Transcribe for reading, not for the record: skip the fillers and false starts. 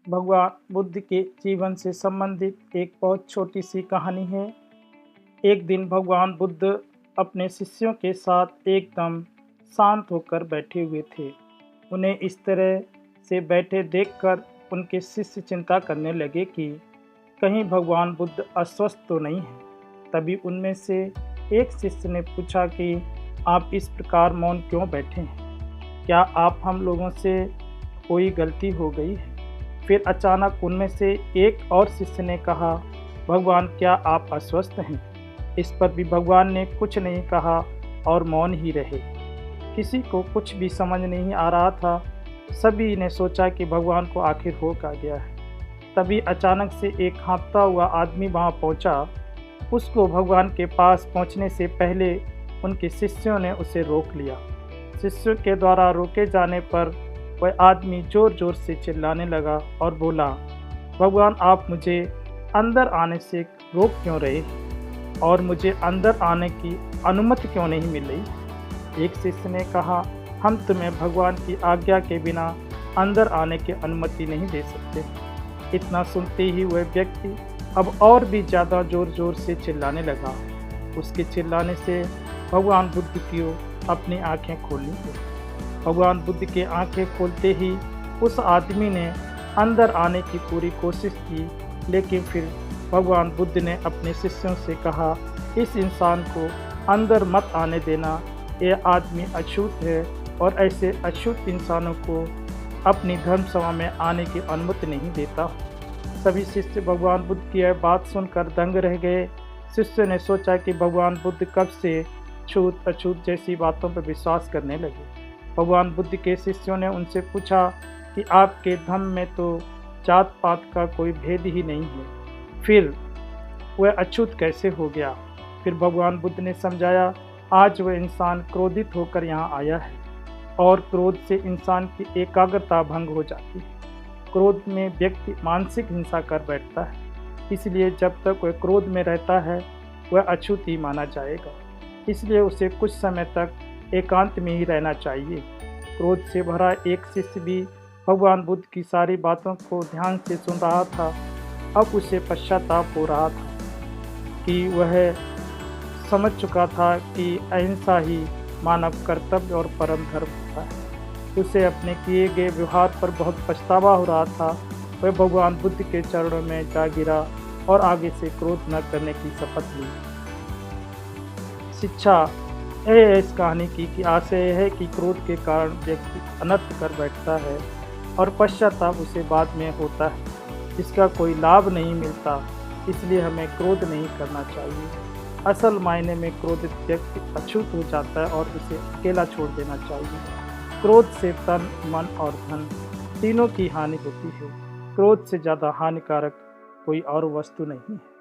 भगवान बुद्ध के जीवन से संबंधित एक बहुत छोटी सी कहानी है। एक दिन भगवान बुद्ध अपने शिष्यों के साथ एकदम शांत होकर बैठे हुए थे। उन्हें इस तरह से बैठे देखकर उनके शिष्य चिंता करने लगे कि कहीं भगवान बुद्ध अस्वस्थ तो नहीं हैं। तभी उनमें से एक शिष्य ने पूछा कि आप इस प्रकार मौन क्यों बैठे हैं? क्या आप हम लोगों से कोई गलती हो गई है? फिर अचानक उनमें से एक और शिष्य ने कहा, भगवान क्या आप अस्वस्थ हैं? इस पर भी भगवान ने कुछ नहीं कहा और मौन ही रहे। किसी को कुछ भी समझ नहीं आ रहा था। सभी ने सोचा कि भगवान को आखिर हो क्या गया है। तभी अचानक से एक हाँफता हुआ आदमी वहाँ पहुँचा। उसको भगवान के पास पहुँचने से पहले उनके शिष्यों ने उसे रोक लिया। शिष्यों के द्वारा रोके जाने पर वह आदमी जोर जोर से चिल्लाने लगा और बोला, भगवान आप मुझे अंदर आने से रोक क्यों रहे और मुझे अंदर आने की अनुमति क्यों नहीं मिल रही? एक शिष्य ने कहा, हम तुम्हें भगवान की आज्ञा के बिना अंदर आने की अनुमति नहीं दे सकते। इतना सुनते ही वह व्यक्ति अब और भी ज़्यादा जोर जोर से चिल्लाने लगा। उसके चिल्लाने से भगवान बुद्ध की अपनी आंखें खोली। भगवान बुद्ध के आंखें खोलते ही उस आदमी ने अंदर आने की पूरी कोशिश की, लेकिन फिर भगवान बुद्ध ने अपने शिष्यों से कहा, इस इंसान को अंदर मत आने देना। यह आदमी अछूत है और ऐसे अछूत इंसानों को अपनी धर्म सभा में आने की अनुमति नहीं देता। सभी शिष्य भगवान बुद्ध की यह बात सुनकर दंग रह गए। शिष्य ने सोचा कि भगवान बुद्ध कब से छूत अछूत जैसी बातों पर विश्वास करने लगे। भगवान बुद्ध के शिष्यों ने उनसे पूछा कि आपके धर्म में तो जात पात का कोई भेद ही नहीं है, फिर वह अछूत कैसे हो गया? फिर भगवान बुद्ध ने समझाया, आज वह इंसान क्रोधित होकर यहाँ आया है और क्रोध से इंसान की एकाग्रता भंग हो जाती है। क्रोध में व्यक्ति मानसिक हिंसा कर बैठता है, इसलिए जब तक वह क्रोध में रहता है वह अछूत ही माना जाएगा। इसलिए उसे कुछ समय तक एकांत में ही रहना चाहिए। क्रोध से भरा एक शिष्य भी भगवान बुद्ध की सारी बातों को ध्यान से सुन रहा था। अब उसे पश्चाताप हो रहा था कि वह समझ चुका था कि अहिंसा ही मानव कर्तव्य और परम धर्म होता है। उसे अपने किए गए व्यवहार पर बहुत पछतावा हो रहा था। वह भगवान बुद्ध के चरणों में जा गिरा और आगे से क्रोध न करने की शपथ ली। शिक्षा यह है इस कहानी की कि आशय यह है कि क्रोध के कारण व्यक्ति अनर्थ कर बैठता है और पश्चाताप उसे बाद में होता है, जिसका कोई लाभ नहीं मिलता। इसलिए हमें क्रोध नहीं करना चाहिए। असल मायने में क्रोधित व्यक्ति अछूत हो जाता है और उसे अकेला छोड़ देना चाहिए। क्रोध से तन, मन और धन तीनों की हानि होती है। क्रोध से ज़्यादा हानिकारक कोई और वस्तु नहीं है।